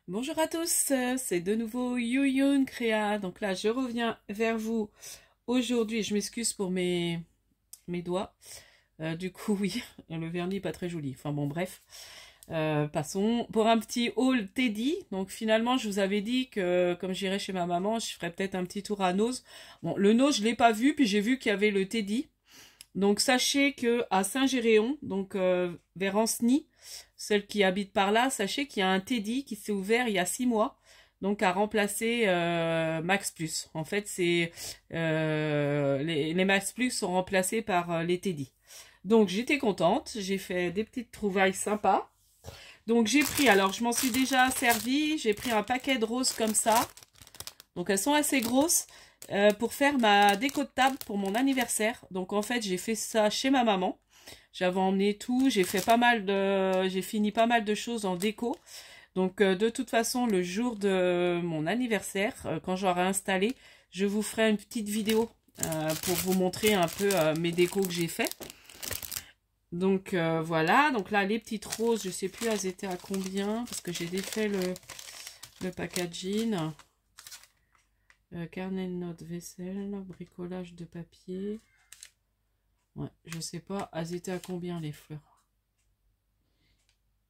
Bonjour à tous, c'est de nouveau Yuyun Créa. Donc là, je reviens vers vous aujourd'hui. Je m'excuse pour mes doigts. Du coup, oui, le vernis n'est pas très joli. Enfin bon, bref. Passons pour un petit haul Teddy. Donc finalement, je vous avais dit que comme j'irai chez ma maman, je ferais peut-être un petit tour à Nose. Bon, le Nose, je l'ai pas vu, puis j'ai vu qu'il y avait le Teddy. Donc sachez que à Saint-Géréon, donc vers Ancenis, celle qui habite par là, sachez qu'il y a un Teddy qui s'est ouvert il y a 6 mois, donc à remplacer Max Plus. En fait, c'est les Max Plus sont remplacés par les Teddy. Donc j'étais contente, j'ai fait des petites trouvailles sympas. Donc j'ai pris, alors je m'en suis déjà servi, j'ai pris un paquet de roses comme ça. Donc elles sont assez grosses. Pour faire ma déco de table pour mon anniversaire. Donc en fait j'ai fait ça chez ma maman. J'avais emmené tout, j'ai fini pas mal de choses en déco. Donc de toute façon le jour de mon anniversaire, quand j'aurai installé, je vous ferai une petite vidéo pour vous montrer un peu mes décos que j'ai fait. Donc voilà, donc là les petites roses, je sais plus elles étaient à combien parce que j'ai défait le packaging. Carnet de notes, vaisselle, bricolage de papier. Ouais, je sais pas, elles étaient à combien les fleurs?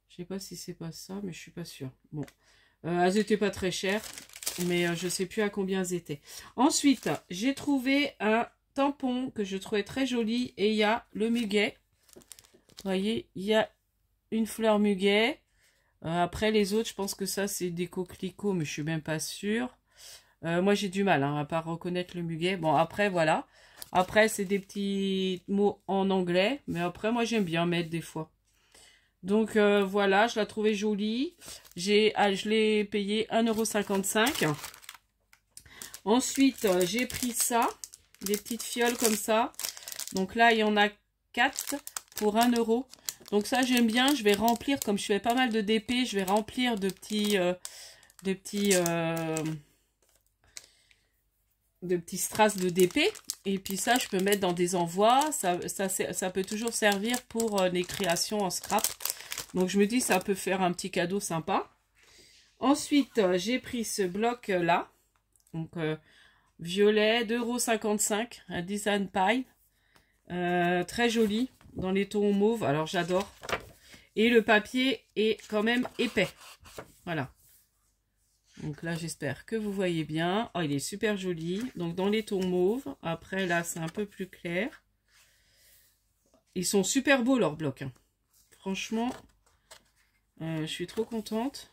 Je sais pas si c'est pas ça, mais je suis pas sûre. Bon, elles étaient pas très chères, mais je sais plus à combien elles étaient. Ensuite, j'ai trouvé un tampon que je trouvais très joli et il y a le muguet. Vous voyez, il y a une fleur muguet. Après les autres, je pense que ça c'est des coquelicots, mais je suis même pas sûre. Moi j'ai du mal à pas reconnaître le muguet. Bon après voilà. Après c'est des petits mots en anglais. Mais après moi j'aime bien mettre des fois. Donc voilà, je la trouvais jolie. Je l'ai payé 1,55 €. Ensuite j'ai pris ça. Des petites fioles comme ça. Donc là il y en a 4 pour 1 €. Donc ça j'aime bien. Je vais remplir, comme je fais pas mal de DP, je vais remplir de petits strass de DP, et puis ça je peux mettre dans des envois, ça peut toujours servir pour les créations en scrap, donc je me dis ça peut faire un petit cadeau sympa. Ensuite j'ai pris ce bloc là, donc violet, 2,55 €, un design pie, très joli, dans les tons mauve, alors j'adore, et le papier est quand même épais, voilà. Donc là, j'espère que vous voyez bien. Oh, il est super joli. Donc dans les tons mauves. Après, là, c'est un peu plus clair. Ils sont super beaux, leurs blocs. Hein. Franchement, je suis trop contente.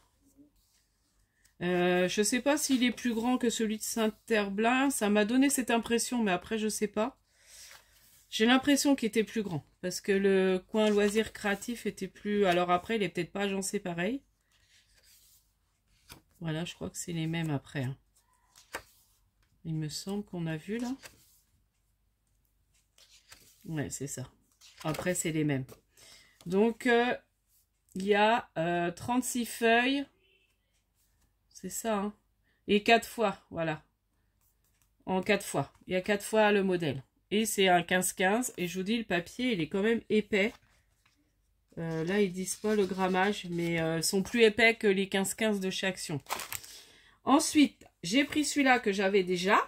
Je sais pas s'il est plus grand que celui de Saint-Herblain. Ça m'a donné cette impression, mais après, je sais pas. J'ai l'impression qu'il était plus grand. Parce que le coin loisir créatif était plus... Alors après, il est peut-être pas agencé pareil. Voilà, je crois que c'est les mêmes après. Hein. Il me semble qu'on a vu là. Ouais, c'est ça. Après, c'est les mêmes. Donc, il y a 36 feuilles. C'est ça, hein. Et 4 fois, voilà. En 4 fois. Il y a 4 fois le modèle. Et c'est un 15-15. Et je vous dis, le papier, il est quand même épais. Là, ils disent pas le grammage, mais ils sont plus épais que les 15-15 de chez Action. Ensuite, j'ai pris celui-là que j'avais déjà,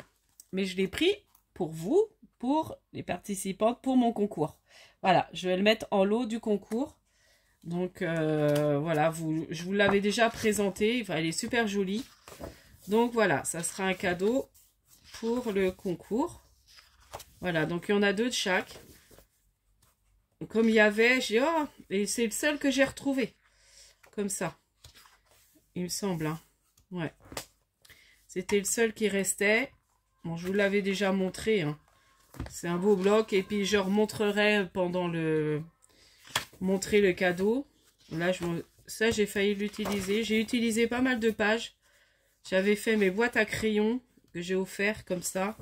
mais je l'ai pris pour vous, pour les participantes, pour mon concours. Voilà, je vais le mettre en lot du concours. Donc, voilà, je vous l'avais déjà présenté. Enfin, elle est super jolie. Donc, voilà, ça sera un cadeau pour le concours. Voilà, donc il y en a 2 de chaque. Comme il y avait, j'ai... Oh, et c'est le seul que j'ai retrouvé. Comme ça. Il me semble, hein. Ouais. C'était le seul qui restait. Bon, je vous l'avais déjà montré. Hein. C'est un beau bloc. Et puis, je remontrerai pendant montrer le cadeau. Là, ça, j'ai failli l'utiliser. J'ai utilisé pas mal de pages. J'avais fait mes boîtes à crayons que j'ai offert comme ça.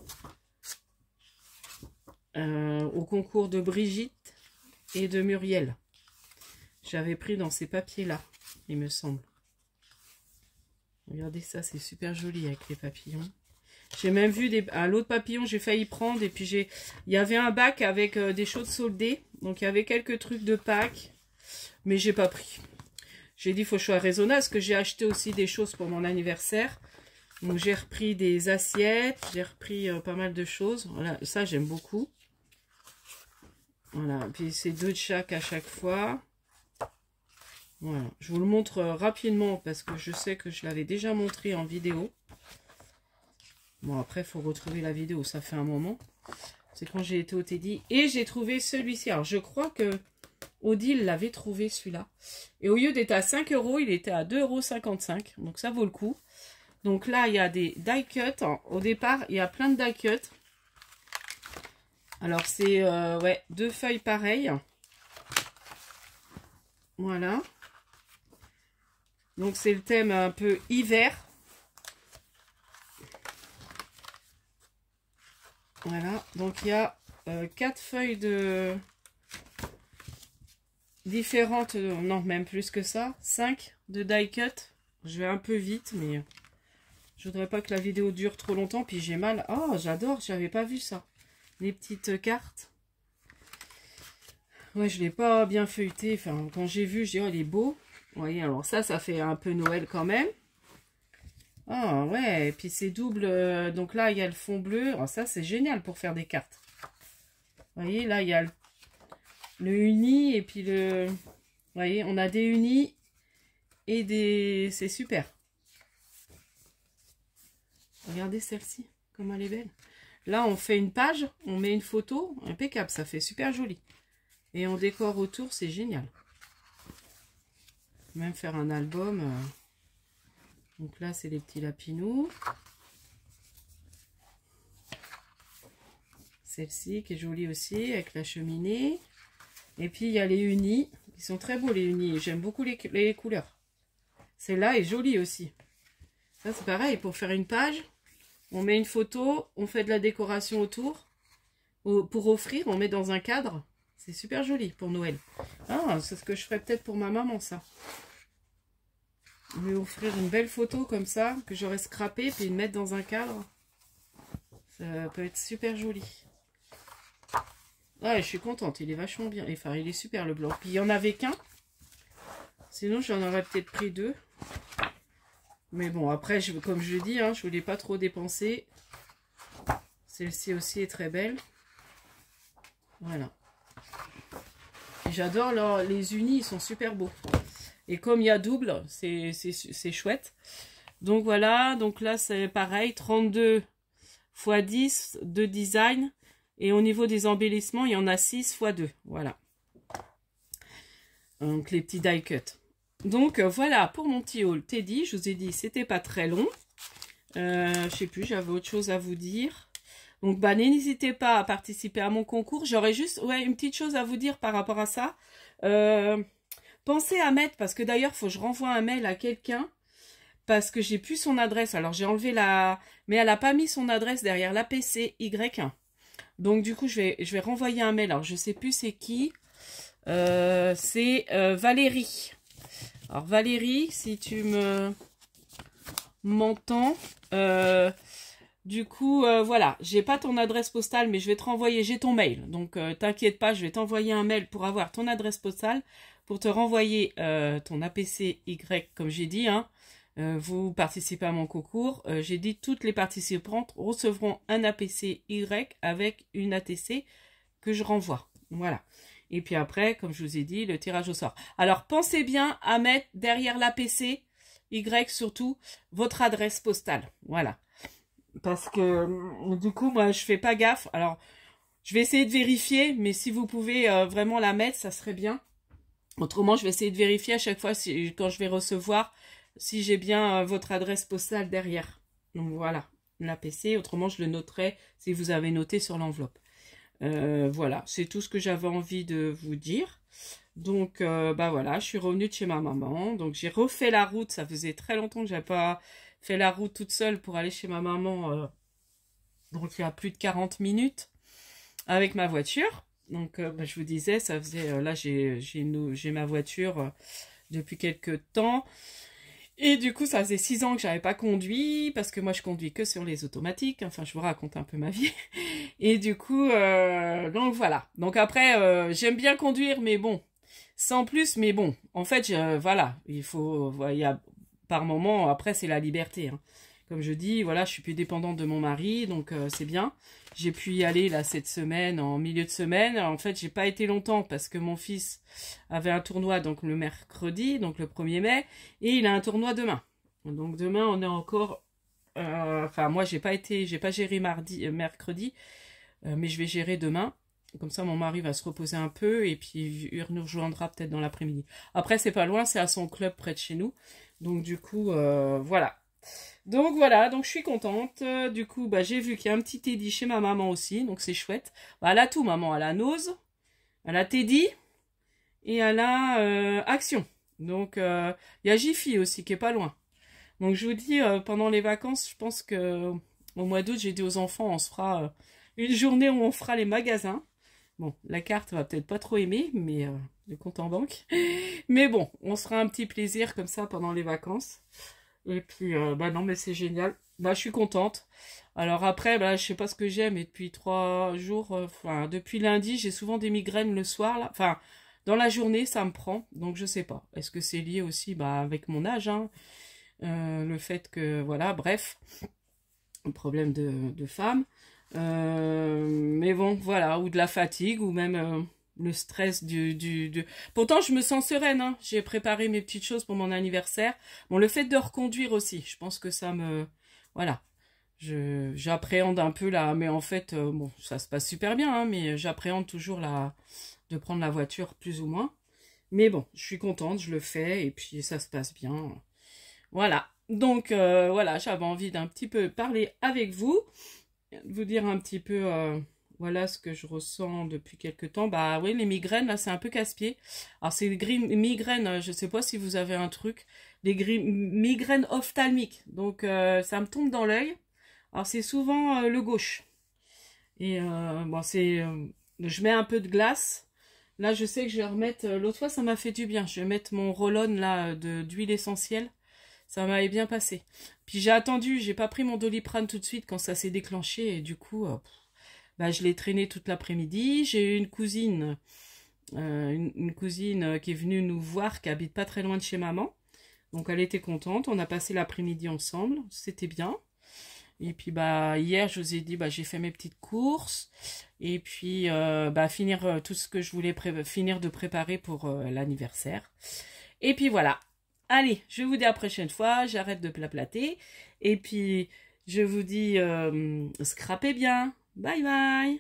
Au concours de Brigitte et de Muriel. J'avais pris dans ces papiers-là, il me semble. Regardez ça, c'est super joli avec les papillons. J'ai même vu l'autre papillon, j'ai failli prendre. Et puis il y avait un bac avec des choses soldées. Donc il y avait quelques trucs de Pâques. Mais j'ai pas pris. j'ai dit, il faut que je sois raisonnable, parce que j'ai acheté aussi des choses pour mon anniversaire. Donc, j'ai repris des assiettes, j'ai repris pas mal de choses. Voilà, ça, j'aime beaucoup. Voilà, puis c'est 2 de chaque à chaque fois. Voilà, je vous le montre rapidement, parce que je sais que je l'avais déjà montré en vidéo. Bon, après, il faut retrouver la vidéo, ça fait un moment. C'est quand j'ai été au Teddy. Et j'ai trouvé celui-ci. Alors, je crois que Odile l'avait trouvé, celui-là. Et au lieu d'être à 5 €, il était à 2,55 €. Donc, ça vaut le coup. Donc là, il y a des die cuts. Au départ, il y a plein de die cuts. Alors, c'est ouais, 2 feuilles pareilles. Voilà. Donc, c'est le thème un peu hiver. Voilà, donc il y a 4 feuilles de différentes, non même plus que ça, 5 de die cut. Je vais un peu vite, mais je voudrais pas que la vidéo dure trop longtemps, puis j'ai mal. Oh, j'adore, j'avais pas vu ça. Les petites cartes. Ouais, je l'ai pas bien feuilleté, enfin quand j'ai vu, je dis oh il est beau. Vous voyez, alors ça fait un peu Noël quand même. Ah ouais, et puis c'est double, donc là il y a le fond bleu, oh, ça c'est génial pour faire des cartes. Vous voyez, là il y a le uni et puis le... Vous voyez, on a des unis et des... C'est super. Regardez celle-ci, comme elle est belle. Là on fait une page, on met une photo, impeccable, ça fait super joli. Et on décore autour, c'est génial. Même faire un album... Donc là, c'est les petits lapinous. Celle-ci qui est jolie aussi, avec la cheminée. Et puis, il y a les unis. Ils sont très beaux, les unis. J'aime beaucoup les couleurs. Celle-là est jolie aussi. Ça, c'est pareil. Pour faire une page, on met une photo, on fait de la décoration autour. Pour offrir, on met dans un cadre. C'est super joli pour Noël. Ah, c'est ce que je ferais peut-être pour ma maman, ça. Lui offrir une belle photo comme ça, que j'aurais scrappé, puis le mettre dans un cadre. Ça peut être super joli. Ouais, je suis contente, il est vachement bien. Enfin, il est super le blanc. Puis il n'y en avait qu'un. Sinon, j'en aurais peut-être pris 2. Mais bon, après, comme je le dis, hein, je voulais pas trop dépenser. Celle-ci aussi est très belle. Voilà. J'adore les unis, ils sont super beaux. Et comme il y a double, c'est chouette. Donc voilà, donc là c'est pareil, 32 x 10 de design. Et au niveau des embellissements, il y en a 6 x 2. Voilà. Donc les petits die cut. Donc voilà pour mon petit haul Teddy. Je vous ai dit, c'était pas très long. Je sais plus, j'avais autre chose à vous dire. Donc bah n'hésitez pas à participer à mon concours. J'aurais juste une petite chose à vous dire par rapport à ça. Pensez à mettre, parce que d'ailleurs, il faut que je renvoie un mail à quelqu'un, parce que j'ai plus son adresse. Alors, j'ai enlevé la... Mais elle n'a pas mis son adresse derrière l'APCY. Donc, du coup, je vais renvoyer un mail. Alors, je sais plus c'est qui. C'est Valérie. Alors, Valérie, si tu m'entends... du coup, voilà. J'ai pas ton adresse postale, mais je vais te renvoyer. J'ai ton mail. Donc, t'inquiète pas, je vais t'envoyer un mail pour avoir ton adresse postale. Pour te renvoyer ton APCY, comme j'ai dit, hein, vous participez à mon concours. J'ai dit toutes les participantes recevront un APCY avec une ATC que je renvoie. Voilà. Et puis après, comme je vous ai dit, le tirage au sort. Alors, pensez bien à mettre derrière l'APCY, surtout, votre adresse postale. Voilà. Parce que, du coup, moi, je fais pas gaffe. Alors, je vais essayer de vérifier, mais si vous pouvez vraiment la mettre, ça serait bien. Autrement, je vais essayer de vérifier à chaque fois quand je vais recevoir si j'ai bien votre adresse postale derrière. Donc voilà, l'APC. Autrement, je le noterai si vous avez noté sur l'enveloppe. Voilà, c'est tout ce que j'avais envie de vous dire. Donc, bah voilà, je suis revenue de chez ma maman. Donc, j'ai refait la route. Ça faisait très longtemps que j'avais pas fait la route toute seule pour aller chez ma maman. Donc, il y a plus de 40 minutes avec ma voiture. Donc, bah, je vous disais, ça faisait... là, j'ai ma voiture depuis quelques temps. Et du coup, ça faisait 6 ans que j'avais pas conduit, parce que moi, je conduis que sur les automatiques. Enfin, je vous raconte un peu ma vie. Et du coup, donc voilà. Donc après, j'aime bien conduire, mais bon, sans plus, mais bon, en fait, voilà, il faut, il y a, par moment, après, c'est la liberté, hein. Comme je dis, voilà, je suis plus dépendante de mon mari, donc c'est bien. J'ai pu y aller, là, cette semaine, en milieu de semaine. En fait, j'ai pas été longtemps, parce que mon fils avait un tournoi, donc le mercredi, donc le 1er mai, et il a un tournoi demain. Donc demain, on est encore... Enfin, moi, j'ai pas géré mercredi, mais je vais gérer demain. Comme ça, mon mari va se reposer un peu et puis il nous rejoindra peut-être dans l'après-midi. Après, c'est pas loin, c'est à son club près de chez nous. Donc, du coup, voilà. Donc, voilà, donc je suis contente. Du coup, bah, j'ai vu qu'il y a un petit Teddy chez ma maman aussi, donc c'est chouette. Bah, elle a tout, maman. Elle a Nose, elle a Teddy et elle a Action. Donc, il y a Jiffy aussi qui est pas loin. Donc, je vous dis, pendant les vacances, je pense que au mois d'août, j'ai dit aux enfants, on se fera une journée où on fera les magasins. Bon, la carte va peut-être pas trop aimer, mais le compte en banque. Mais bon, on se fera un petit plaisir comme ça pendant les vacances. Et puis, bah non, mais c'est génial. Bah, je suis contente. Alors après, bah, je sais pas ce que j'ai, mais depuis 3 jours, enfin, depuis lundi, j'ai souvent des migraines le soir, là. Enfin, dans la journée, ça me prend. Donc, je sais pas. Est-ce que c'est lié aussi, bah, avec mon âge, hein, le fait que, voilà, bref, un problème de femme. Mais bon, voilà, ou de la fatigue, ou même le stress Pourtant, je me sens sereine, hein. J'ai préparé mes petites choses pour mon anniversaire. Bon, le fait de reconduire aussi, je pense que ça me... Voilà, j'appréhende un peu là, mais en fait, bon, ça se passe super bien, hein, mais j'appréhende toujours de prendre la voiture, plus ou moins. Mais bon, je suis contente, je le fais, et puis ça se passe bien. Voilà, donc voilà, j'avais envie d'un petit peu parler avec vous, vous dire un petit peu voilà ce que je ressens depuis quelques temps. Bah oui, les migraines là, c'est un peu casse-pied. Alors c'est des migraines, je sais pas si vous avez un truc, des migraines ophtalmiques. Donc ça me tombe dans l'œil. Alors c'est souvent le gauche. Et bon, je mets un peu de glace. Là, je sais que je vais remettre, l'autre fois ça m'a fait du bien. Je vais mettre mon roll-on là d'huile essentielle. Ça m'avait bien passé. Puis j'ai attendu, j'ai pas pris mon Doliprane tout de suite quand ça s'est déclenché et du coup, bah, je l'ai traîné toute l'après-midi. J'ai eu une cousine, une cousine qui est venue nous voir, qui habite pas très loin de chez maman. Donc elle était contente. On a passé l'après-midi ensemble, c'était bien. Et puis bah hier, je vous ai dit, bah j'ai fait mes petites courses et puis bah finir tout ce que je voulais finir de préparer pour l'anniversaire. Et puis voilà. Allez, je vous dis à la prochaine fois, j'arrête de plaplater. Et puis, je vous dis, scrapez bien. Bye bye.